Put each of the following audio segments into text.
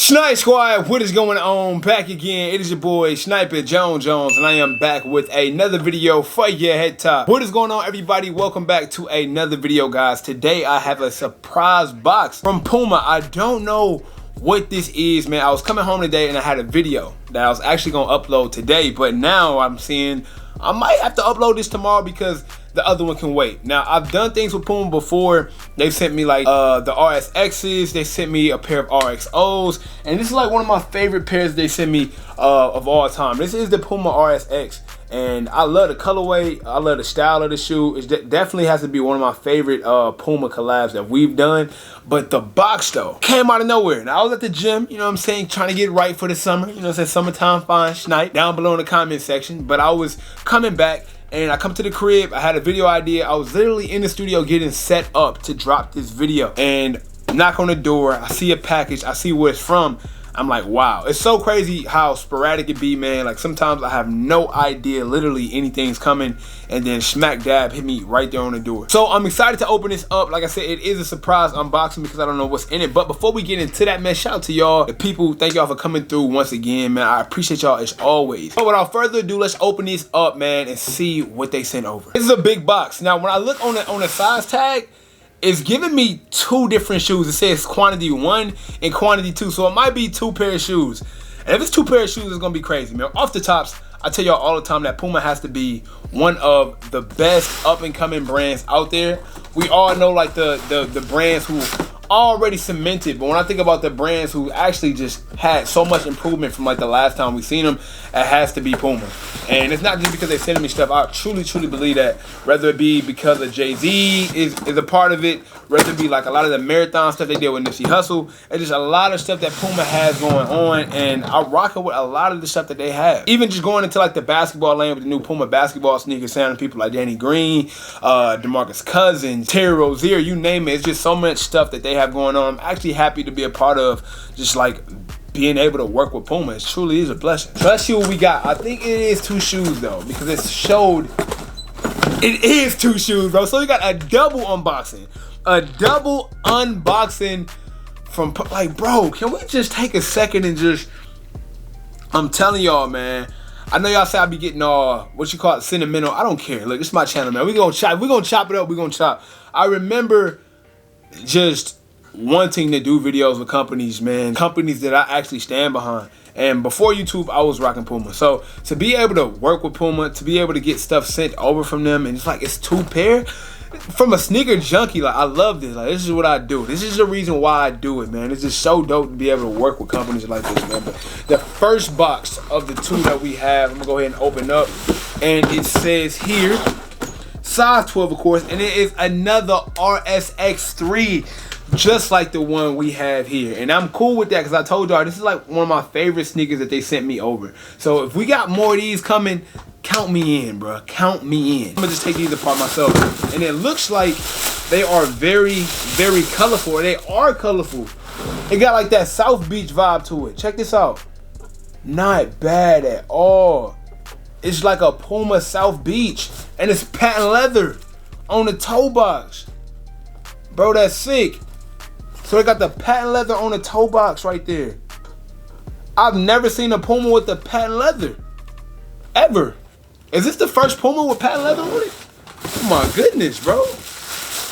Snipe Squad, what is going on? Back again. It is your boy Sniper Jones, and I am back with another video for your head top. What is going on, everybody? Welcome back to another video, guys. Today I have a surprise box from Puma. I don't know what this is, man. I was coming home today and I had a video that I was actually gonna upload today, but now I'm seeing I might have to upload this tomorrow because the other one can wait. Now, I've done things with Puma before. They've sent me like the RSXs, they sent me a pair of RXOs, and this is like one of my favorite pairs they sent me of all time. This is the Puma RSX, and I love the colorway, I love the style of the shoe. It definitely has to be one of my favorite Puma collabs that we've done. But the box though came out of nowhere. Now I was at the gym, you know what I'm saying, trying to get right for the summer. You know what I'm saying, summertime fine Snipe, down below in the comment section. But I was coming back and I come to the crib, I had a video idea. I was literally in the studio getting set up to drop this video, and knock on the door, I see a package, I see where it's from. I'm like, wow. It's so crazy how sporadic it be, man. Like sometimes I have no idea literally anything's coming, and then smack dab hit me right there on the door. So I'm excited to open this up. Like I said, it is a surprise unboxing because I don't know what's in it. But before we get into that, man, shout out to y'all, the people. Thank y'all for coming through once again, man. I appreciate y'all as always. But without further ado, let's open this up, man, and see what they sent over. This is a big box. Now, when I look on the size tag, it's giving me two different shoes. It says quantity 1 and quantity 2, so it might be 2 pair of shoes. And if it's 2 pair of shoes, it's gonna be crazy, man. Off the tops, I tell y'all all the time that Puma has to be one of the best up and coming brands out there. We all know like the brands who already cemented, but when I think about the brands who actually just had so much improvement from like the last time we seen them, it has to be Puma. And it's not just because they sending me stuff. I truly believe that, whether it be because of Jay-Z is a part of it, whether it be like a lot of the marathon stuff they did with Nipsey Hussle, and just a lot of stuff that Puma has going on, and I rock it with a lot of the stuff that they have. Even just going into like the basketball lane with the new Puma basketball sneakers, sounding people like Danny Green, DeMarcus Cousins, Terry Rozier, you name it. It's just so much stuff that they have going on. I'm actually happy to be a part of just like being able to work with Puma. It truly is a blessing. So let's see what we got. I think it is 2 shoes though, because it showed it is 2 shoes, bro. So we got a double unboxing. A double unboxing from, like, bro, can we just take a second and just, I'm telling y'all, man, I know y'all say I be getting all, what you call it, sentimental. I don't care. Look, it's my channel, man. We're gonna chop it up. We're gonna chop. I remember just wanting to do videos with companies, man, companies that I actually stand behind. And before YouTube, I was rocking Puma. So to be able to work with Puma, to be able to get stuff sent over from them, and it's like it's 2 pair, from a sneaker junkie, like I love this. Like this is what I do. This is the reason why I do it, man. It's just so dope to be able to work with companies like this, man. But the first box of the 2 that we have, I'm gonna go ahead and open up, and it says here, size 12, of course, and it is another RSX3, just like the one we have here. And I'm cool with that because I told y'all this is like one of my favorite sneakers that they sent me over. So if we got more of these coming, count me in, bro. Count me in. I'm gonna just take these apart myself. And it looks like they are very colorful. They are colorful. It got like that South Beach vibe to it. Check this out. Not bad at all. It's like a Puma South Beach, and it's patent leather on the toe box. Bro, that's sick. So they got the patent leather on the toe box right there. I've never seen a Puma with the patent leather, ever. Is this the first Puma with patent leather on it? Oh my goodness, bro.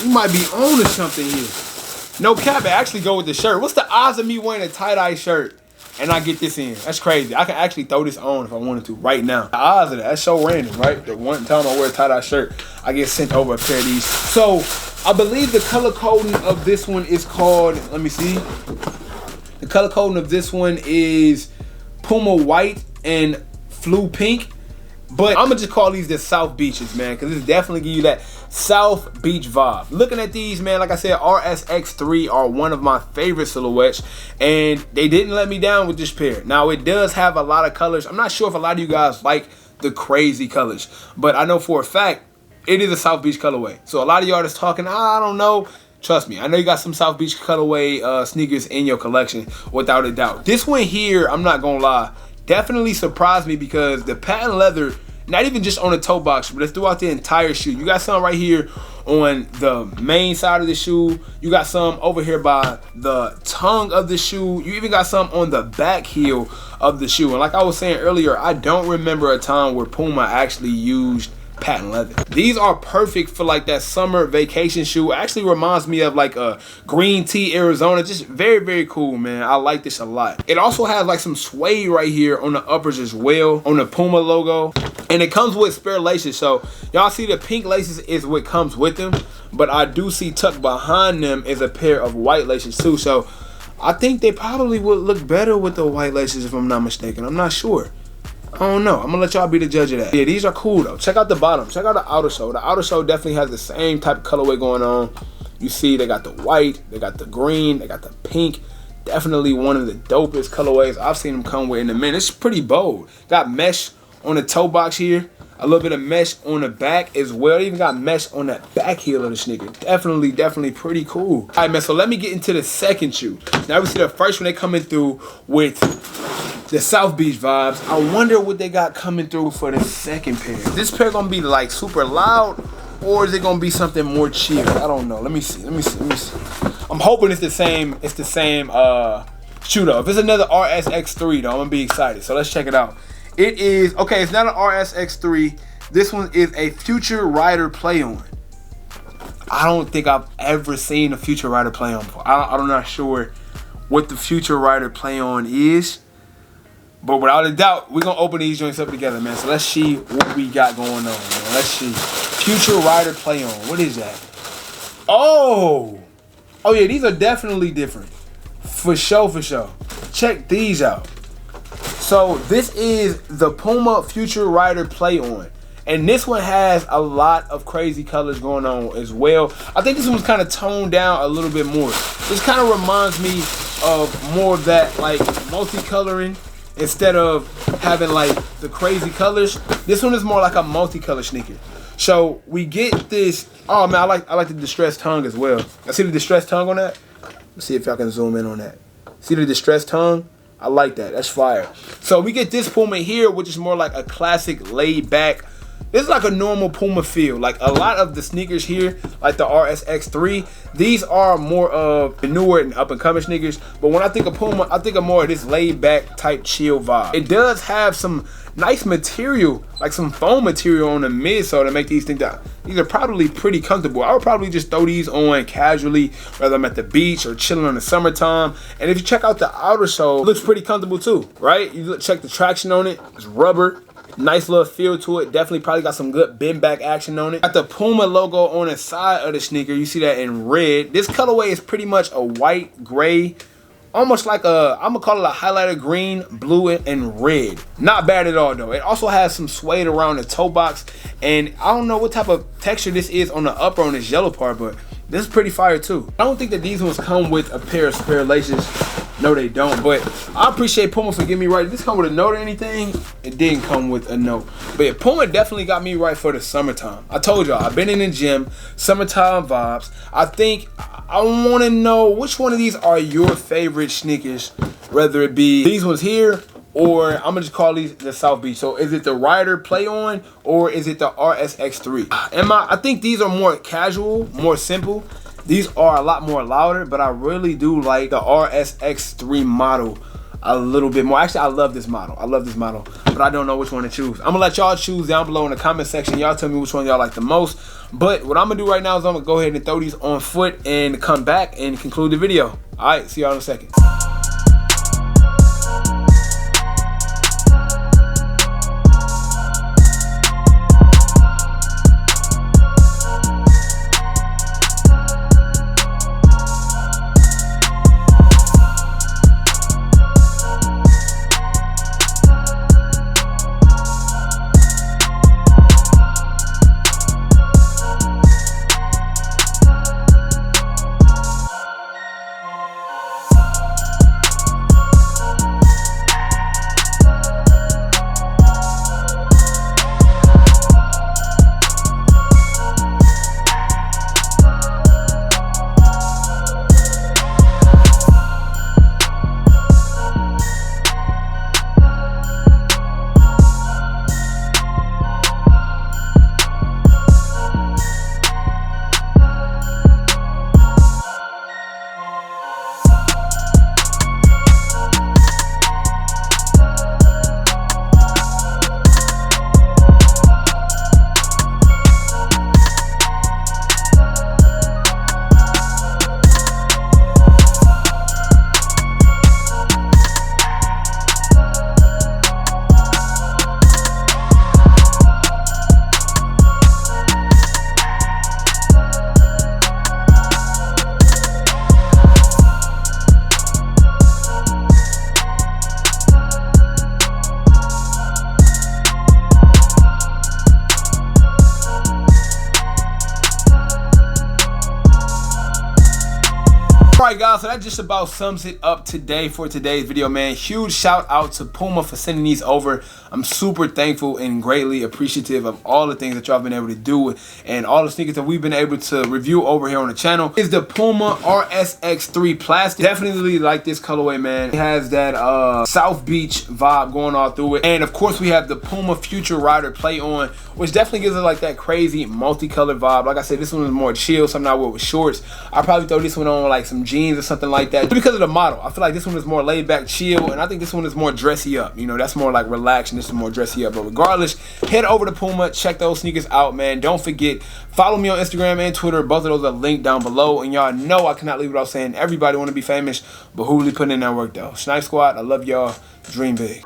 You might be on to something here. No cap, it actually go with the shirt. What's the odds of me wearing a tie-dye shirt and I get this in? That's crazy. I can actually throw this on if I wanted to right now. The odds of that, that's so random, right? The one time I wear a tie-dye shirt, I get sent over a pair of these. So I believe the color coding of this one is called, let me see. The color coding of this one is Puma White and Flu Pink. But I'm gonna just call these the South Beaches, man, because this definitely give you that South Beach vibe. Looking at these, man, like I said, RSX3 are one of my favorite silhouettes, and they didn't let me down with this pair. Now, it does have a lot of colors. I'm not sure if a lot of you guys like the crazy colors, but I know for a fact it is a South Beach colorway. So a lot of y'all that's talking, I don't know. Trust me, I know you got some South Beach colorway sneakers in your collection, without a doubt. This one here, I'm not gonna lie, definitely surprised me because the patent leather not even just on the toe box, but it's throughout the entire shoe. You got some right here on the main side of the shoe. You got some over here by the tongue of the shoe. You even got some on the back heel of the shoe. And like I was saying earlier, I don't remember a time where Puma actually used patent leather. These are perfect for like that summer vacation shoe. It actually reminds me of like a green tea Arizona. Just very, very cool, man. I like this a lot. It also has like some suede right here on the uppers as well, on the Puma logo. And it comes with spare laces. So y'all see the pink laces is what comes with them, but I do see tucked behind them is a pair of white laces too. So I think they probably would look better with the white laces if I'm not mistaken. I'm not sure. I don't know. I'm gonna let y'all be the judge of that. Yeah, these are cool though. Check out the bottom. Check out the outer sole. The outer sole definitely has the same type of colorway going on. You see they got the white, they got the green, they got the pink. Definitely one of the dopest colorways I've seen them come with in a minute. It's pretty bold. Got mesh on the toe box here. A little bit of mesh on the back as well. Even got mesh on that back heel of the sneaker. Definitely pretty cool. All right, man, so let me get into the second shoe. Now we see the first one they coming through with the South Beach vibes. I wonder what they got coming through for the second pair. Is this pair gonna be like super loud, or is it gonna be something more chill? I don't know. Let me see. I'm hoping it's the same shoe though. If it's another RSX3 though, I'm gonna be excited. So let's check it out. It is, okay, it's not an RSX3. This one is a Future Rider play-on. I don't think I've ever seen a Future Rider play-on before. I'm not sure what the Future Rider play-on is. But without a doubt, we're gonna open these joints up together, man. So let's see what we got going on, man. Let's see. Future Rider play-on. What is that? Oh yeah, these are definitely different. For sure. Check these out. So this is the Puma Future Rider play-on. And this one has a lot of crazy colors going on as well. I think this one's kind of toned down a little bit more. This kind of reminds me of more of that like multicoloring. Instead of having like the crazy colors, this one is more like a multicolor sneaker. So we get this. Oh man, I like the distressed tongue as well. I see the distressed tongue on that. Let's see if y'all can zoom in on that. See the distressed tongue? I like that. That's fire. So we get this Puma here, which is more like a classic laid back. This is like a normal Puma feel. Like a lot of the sneakers here, like the RSX3, these are more of the newer and up and coming sneakers. But when I think of Puma, I think of more of this laid back type chill vibe. It does have some nice material, like some foam material on the midsole to make these think that these are probably pretty comfortable. I would probably just throw these on casually, whether I'm at the beach or chilling in the summertime. And if you check out the outer sole, it looks pretty comfortable too, right? You check the traction on it, it's rubber. Nice little feel to it. Definitely probably got some good bend back action on it. Got the Puma logo on the side of the sneaker. You see that in red. This colorway is pretty much a white, gray, almost like a, I'm gonna call it a highlighter green, blue, and red. Not bad at all though. It also has some suede around the toe box. And I don't know what type of texture this is on the upper on this yellow part, but this is pretty fire too. I don't think that these ones come with a pair of spare laces. No, they don't, but I appreciate Puma for getting me right. Did this come with a note or anything? It didn't come with a note. But yeah, Puma definitely got me right for the summertime. I told y'all, I've been in the gym, summertime vibes. I think I want to know which one of these are your favorite sneakers, whether it be these ones here, or I'm gonna just call these the South Beach. So is it the Rider play-on, or is it the RSX3? I think these are more casual, more simple. These are a lot more louder, but I really do like the RSX3 model a little bit more. Actually, I love this model. But I don't know which one to choose. I'm gonna let y'all choose down below in the comment section. Y'all tell me which one y'all like the most. But what I'm gonna do right now is I'm gonna go ahead and throw these on foot and come back and conclude the video. All right, see y'all in a second. Alright guys, so that just about sums it up today for today's video, man. Huge shout out to Puma for sending these over. I'm super thankful and greatly appreciative of all the things that y'all been able to do and all the sneakers that we've been able to review over here on the channel. Is the Puma RSX3 plastic. Definitely like this colorway, man. It has that South Beach vibe going all through it. And of course we have the Puma Future Rider Play On, which definitely gives it like that crazy multicolored vibe. Like I said, this one is more chill, something I wear with shorts. I'll probably throw this one on like some jeans or something like that. Because of the model, I feel like this one is more laid back, chill, and I think this one is more dressy up. You know, that's more like relaxed and this is more dressy up. But regardless, head over to Puma, check those sneakers out, man. Don't forget, follow me on Instagram and Twitter. Both of those are linked down below. And y'all know I cannot leave without saying everybody want to be famous, but who really putting in that work though? Snipe Squad, I love y'all. Dream big.